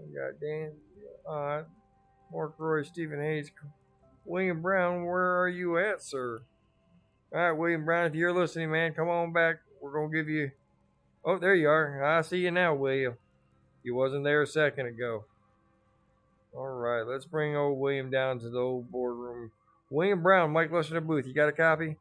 Speaker 1: We got Dan Ott, Mark Roy, Stephen Hayes, William Brown. Where are you at, sir? All right, William Brown, if you're listening, man, come on back. We're gonna give you. Oh, there you are. I see you now, William. You wasn't there a second ago. All right, let's bring old William down to the old boardroom. William Brown, Mike Listener Booth. You got a copy?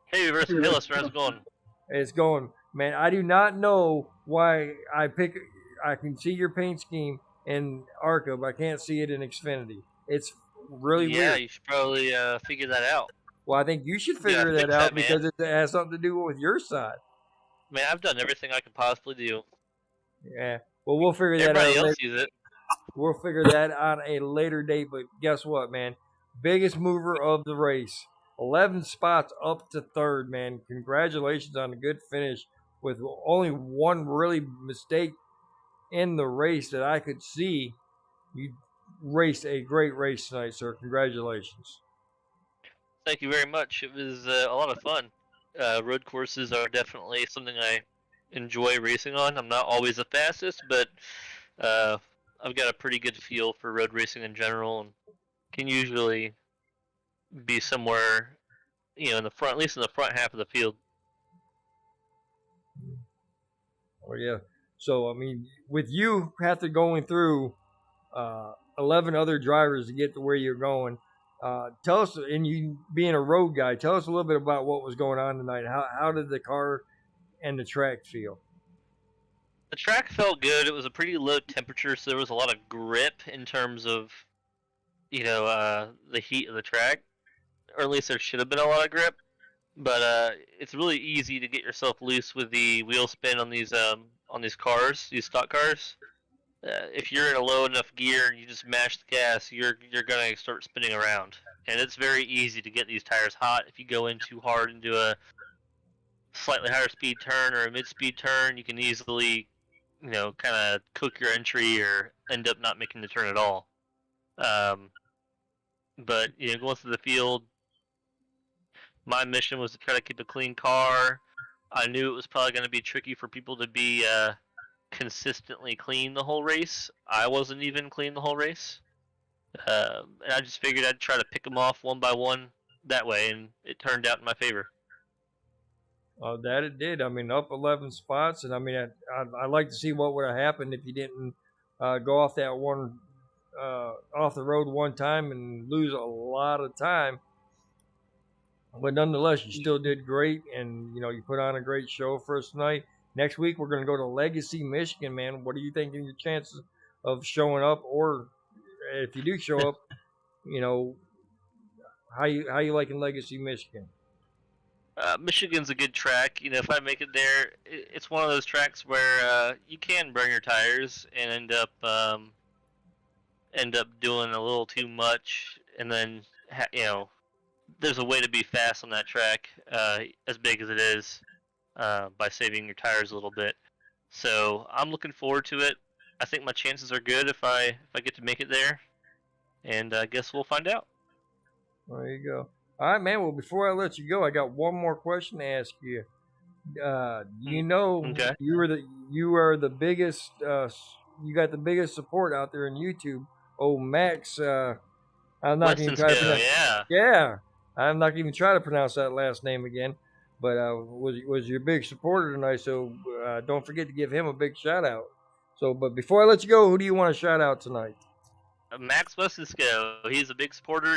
Speaker 2: Hey, Listener, how's it going?
Speaker 1: It's going, man. I do not know why I can see your paint scheme in ARCA, but I can't see it in Xfinity. It's really weird.
Speaker 2: Yeah, you should probably figure that out.
Speaker 1: Well, I think you should figure that out because it has something to do with your side.
Speaker 2: Man, I've done everything I could possibly do.
Speaker 1: Yeah. Well, we'll figure that out.
Speaker 2: Everybody else sees it.
Speaker 1: We'll figure that on a later date, but guess what, man? Biggest mover of the race. 11 spots up to 3rd, man. Congratulations on a good finish with only one really mistake in the race that I could see. You raced a great race tonight, sir. Congratulations.
Speaker 2: Thank you very much. It was a lot of fun. Road courses are definitely something I enjoy racing on. I'm not always the fastest, but I've got a pretty good feel for road racing in general, and can usually be somewhere, in the front, at least in the front half of the field.
Speaker 1: Oh yeah. So I mean, with you after going through 11 other drivers to get to where you're going, tell us, and you being a road guy, tell us a little bit about what was going on tonight. How did the car and the track feel?
Speaker 2: The track felt good. It was a pretty low temperature, so there was a lot of grip in terms of, the heat of the track, or at least there should have been a lot of grip. But it's really easy to get yourself loose with the wheel spin on these cars, these stock cars. If you're in a low enough gear and you just mash the gas, you're gonna start spinning around, and it's very easy to get these tires hot if you go in too hard into a slightly higher speed turn or a mid-speed turn. You can easily, kind of cook your entry or end up not making the turn at all. But going through the field, my mission was to try to keep a clean car. I knew it was probably going to be tricky for people to be consistently clean the whole race. I wasn't even clean the whole race. And I just figured I'd try to pick them off one by one that way, and it turned out in my favor.
Speaker 1: That it did. I mean, up 11 spots, and I mean, I'd like to see what would have happened if you didn't go off that one, off the road one time and lose a lot of time. But nonetheless, you still did great, and you put on a great show for us tonight. Next week we're going to go to Legacy, Michigan, man. What do you think of your chances of showing up, or if you do show up, you know how you liking Legacy, Michigan?
Speaker 2: Michigan's a good track. You know, if I make it there, it's one of those tracks where you can burn your tires and end up doing a little too much, and then there's a way to be fast on that track, as big as it is, by saving your tires a little bit. So I'm looking forward to it. I think my chances are good if I get to make it there, and I guess we'll find out.
Speaker 1: There you go. All right, man. Well, before I let you go, I got one more question to ask you.
Speaker 2: Okay.
Speaker 1: You are the biggest. You got the biggest support out there in YouTube. Oh, Max. I'm not even trying to
Speaker 2: Westonsko,
Speaker 1: pronounce.
Speaker 2: yeah.
Speaker 1: Yeah, I'm not even trying to pronounce that last name again. But was your big supporter tonight? So don't forget to give him a big shout out. So, but before I let you go, who do you want to shout out tonight?
Speaker 2: Max Westonsko, he's a big supporter.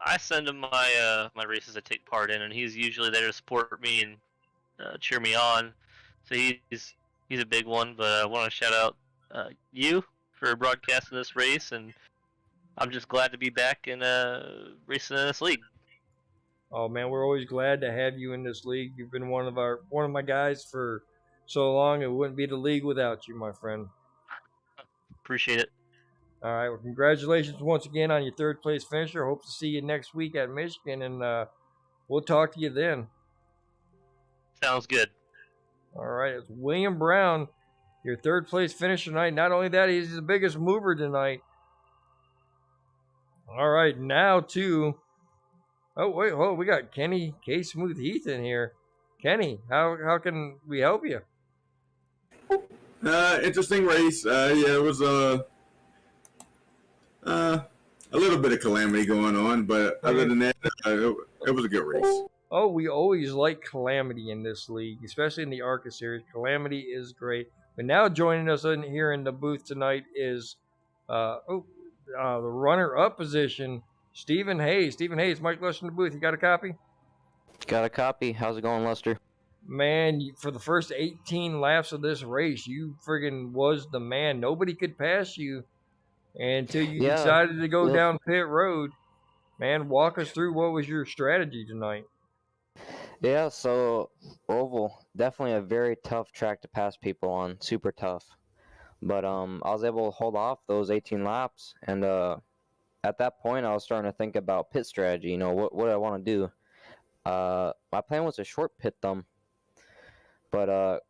Speaker 2: I send him my races I take part in, and he's usually there to support me and cheer me on. So he's a big one. But I want to shout out you for broadcasting this race, and I'm just glad to be back in racing in this league.
Speaker 1: Oh man, we're always glad to have you in this league. You've been one of my guys for so long. It wouldn't be the league without you, my friend.
Speaker 2: Appreciate it.
Speaker 1: All right. Well, congratulations once again on your third place finisher. Hope to see you next week at Michigan, and we'll talk to you then.
Speaker 2: Sounds good.
Speaker 1: All right. It's William Brown, your third place finisher tonight. Not only that, he's the biggest mover tonight. All right. Now to. Oh wait, we got Kenny K Smooth Heath in here. Kenny, how can we help you?
Speaker 3: Interesting race. Yeah, it was a little bit of calamity going on, but other than that, it was a good race.
Speaker 1: Oh, we always like calamity in this league, especially in the ARCA series. Calamity is great. But now joining us in here in the booth tonight is the runner-up position, Stephen Hayes. Stephen Hayes, Mike Lester in the booth. You got a copy?
Speaker 4: Got a copy. How's it going, Lester?
Speaker 1: Man, for the first 18 laps of this race, you friggin' was the man. Nobody could pass you until you decided to go down pit road. Man, walk us through what was your strategy tonight.
Speaker 4: Yeah, so Oval, definitely a very tough track to pass people on. Super tough. But I was able to hold off those 18 laps, and at that point, I was starting to think about pit strategy. You know, what do I want to do? My plan was to short pit them, but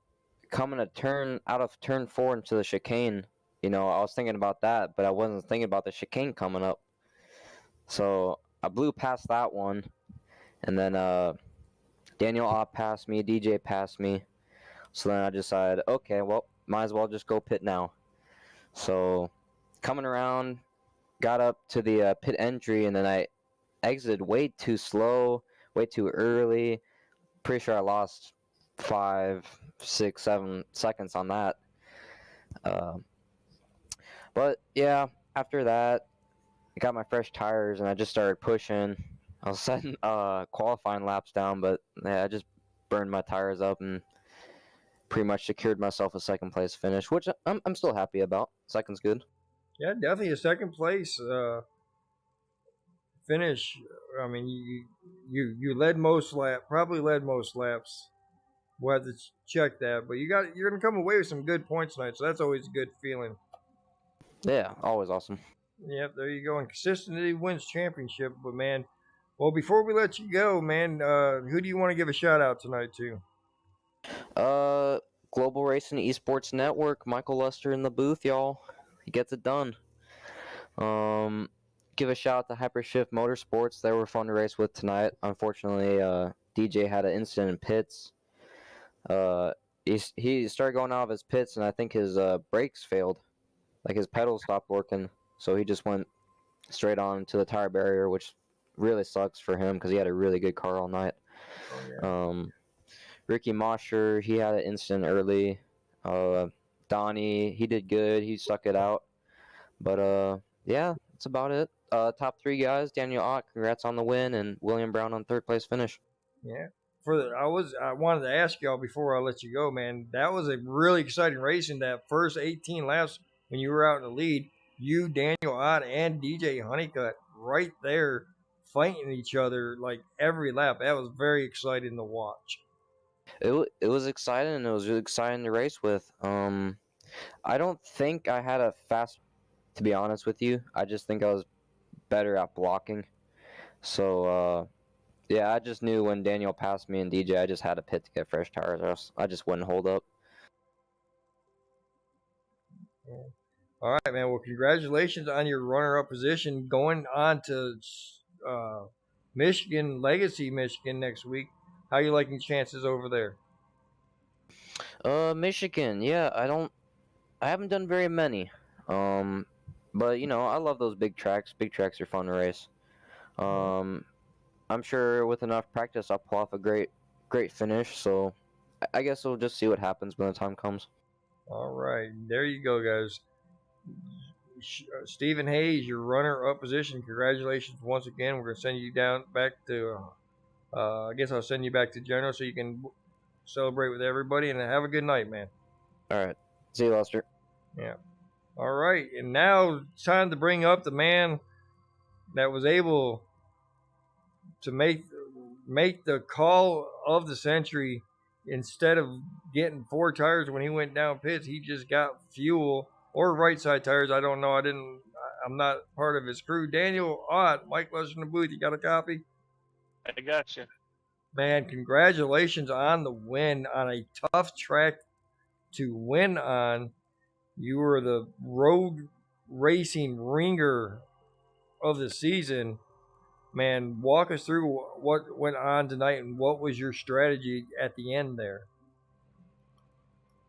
Speaker 4: coming out of turn 4 into the chicane, I was thinking about that, but I wasn't thinking about the chicane coming up. So I blew past that one, and then Daniel Ott passed me, DJ passed me. So then I decided, okay, well, might as well just go pit now. So coming around, got up to the pit entry, and then I exited way too slow, way too early. Pretty sure I lost 5, 6, 7 seconds on that. But yeah, after that, I got my fresh tires and I just started pushing. I was setting qualifying laps down, but yeah, I just burned my tires up and pretty much secured myself a second place finish, which I'm still happy about. Second's good.
Speaker 1: Yeah, definitely a second place finish. I mean, you led most probably led most laps. We'll have to check that, but you're gonna come away with some good points tonight, so that's always a good feeling.
Speaker 4: Yeah, always awesome.
Speaker 1: Yep, there you go. And consistency wins championship. But man, well, before we let you go, man, who do you want to give a shout out tonight to?
Speaker 4: Global Racing Esports Network, Michael Lester in the booth, y'all. He gets it done. Give a shout out to Hypershift Motorsports. They were fun to race with tonight. Unfortunately, DJ had an incident in pits. He started going out of his pits, and I think his brakes failed. Like his pedals stopped working, so he just went straight on to the tire barrier, which really sucks for him because he had a really good car all night. Oh, yeah. Ricky Mosher, he had an incident early. Donnie, he did good. He stuck it out. But yeah, that's about it. Top three guys: Daniel Ott, congrats on the win, and William Brown on third place finish.
Speaker 1: Yeah. I wanted to ask y'all before I let you go, man. That was a really exciting race in that first 18 laps when you were out in the lead. You, Daniel Ott, and DJ Honeycutt right there fighting each other like every lap. That was very exciting to watch.
Speaker 4: It was exciting, and it was really exciting to race with. I don't think I had a fast, to be honest with you. I just think I was better at blocking. So yeah, I just knew when Daniel passed me and DJ, I just had to pit to get fresh tires, or else I just wouldn't hold up.
Speaker 1: All right, man. Well, congratulations on your runner-up position going on to Michigan, Legacy Michigan next week. How you liking chances over there?
Speaker 4: Michigan, yeah, I haven't done very many. But you know, I love those big tracks. Big tracks are fun to race. I'm sure with enough practice, I'll pull off a great finish. So I guess we'll just see what happens when the time comes.
Speaker 1: All right, there you go, guys. Stephen Hayes, your runner-up position. Congratulations once again. We're gonna send you down back to. I guess I'll send you back to General so you can celebrate with everybody and have a good night, man.
Speaker 4: All right, see you, Lester.
Speaker 1: Yeah. All right, and now it's time to bring up the man that was able to make the call of the century. Instead of getting 4 tires when he went down pits, he just got fuel or right side tires. I don't know. I'm not part of his crew. Daniel Ott, Mike Lester in the booth. You got a copy?
Speaker 5: I got you.
Speaker 1: Man, congratulations on the win on a tough track to win on. You were the road racing ringer of the season. Man, walk us through what went on tonight and what was your strategy at the end there.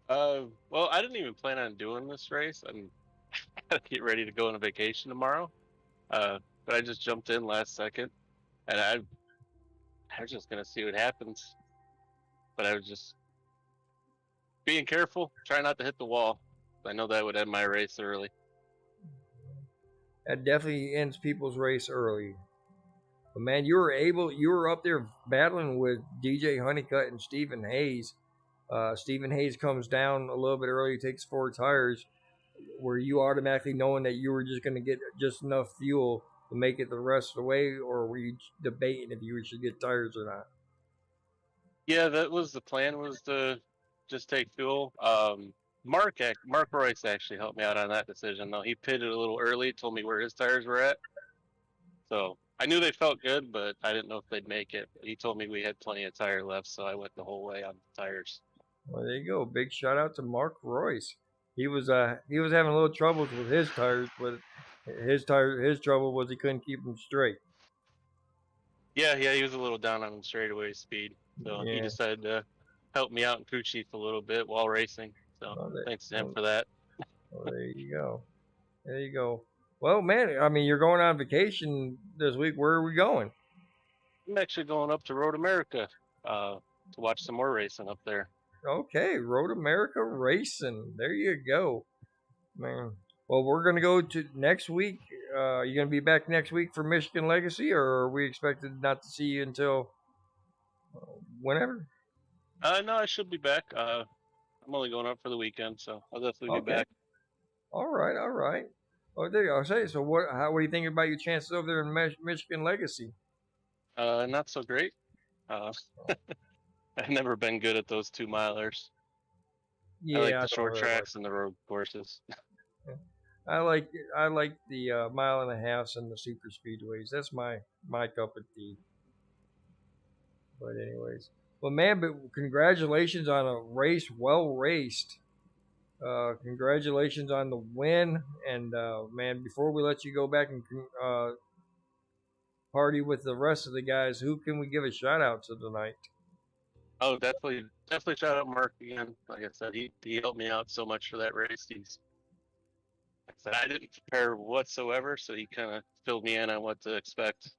Speaker 5: Well, I didn't even plan on doing this race. I'm gotta get ready to go on a vacation tomorrow. But I just jumped in last second, and I was just gonna see what happens. But I was just being careful, trying not to hit the wall. I know that would end my race early.
Speaker 1: That definitely ends people's race early. But man, you were up there battling with DJ Honeycutt and Stephen Hayes. Stephen Hayes comes down a little bit early, takes 4 tires. Were you automatically knowing that you were just going to get just enough fuel to make it the rest of the way, or were you debating if you should get tires or not?
Speaker 5: Yeah, that was the plan, was to just take fuel. Mark Royce actually helped me out on that decision, though. He pitted a little early, told me where his tires were at. So I knew they felt good, but I didn't know if they'd make it. He told me we had plenty of tire left, so I went the whole way on the tires.
Speaker 1: Well, there you go. Big shout out to Mark Royce. He was having a little troubles with his tires, but his trouble was he couldn't keep them straight.
Speaker 5: Yeah, he was a little down on straightaway speed, so he decided to help me out and crew chief a little bit while racing. So thanks to him for that.
Speaker 1: Well, there you go. There you go. Well, man, I mean, you're going on vacation this week. Where are we going?
Speaker 5: I'm actually going up to Road America to watch some more racing up there.
Speaker 1: Okay, Road America Racing. There you go, man. Well, we're going to go to next week. Are you going to be back next week for Michigan Legacy, or are we expected not to see you until whenever?
Speaker 5: No, I should be back. I'm only going up for the weekend, so I'll definitely be back.
Speaker 1: All right. Oh, there you go. Say, so what do you think about your chances over there in Michigan Legacy?
Speaker 5: Not so great. I've never been good at those 2-milers.
Speaker 1: Yeah,
Speaker 5: I like the short tracks and the road courses.
Speaker 1: I like the 1.5 miles and the super speedways. That's my cup of tea. But anyways, well, man, but congratulations on a race well raced. Congratulations on the win, and man, before we let you go back and party with the rest of the guys, who can we give a shout out to tonight?
Speaker 5: Oh, definitely shout out Mark again. Like I said, he helped me out so much for that race. I didn't prepare whatsoever, so he kind of filled me in on what to expect.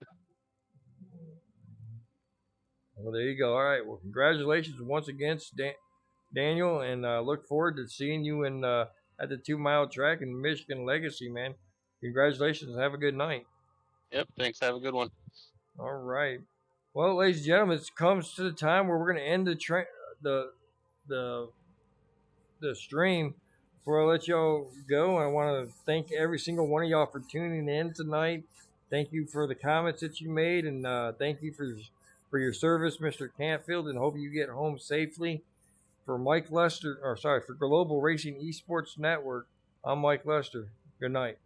Speaker 1: Well, there you go. All right. Well, congratulations once again, Daniel, and look forward to seeing you at the 2-mile track in Michigan Legacy, man. congratulations. Have a good night.
Speaker 5: Yep. Thanks. Have a good one.
Speaker 1: All right. Well, ladies and gentlemen, it comes to the time where we're going to end the stream. Before I let y'all go, I want to thank every single one of y'all for tuning in tonight. Thank you for the comments that you made, and thank you for your service, Mr. Cantfield, and hope you get home safely. For Mike Lester, for Global Racing Esports Network, I'm Mike Lester. Good night.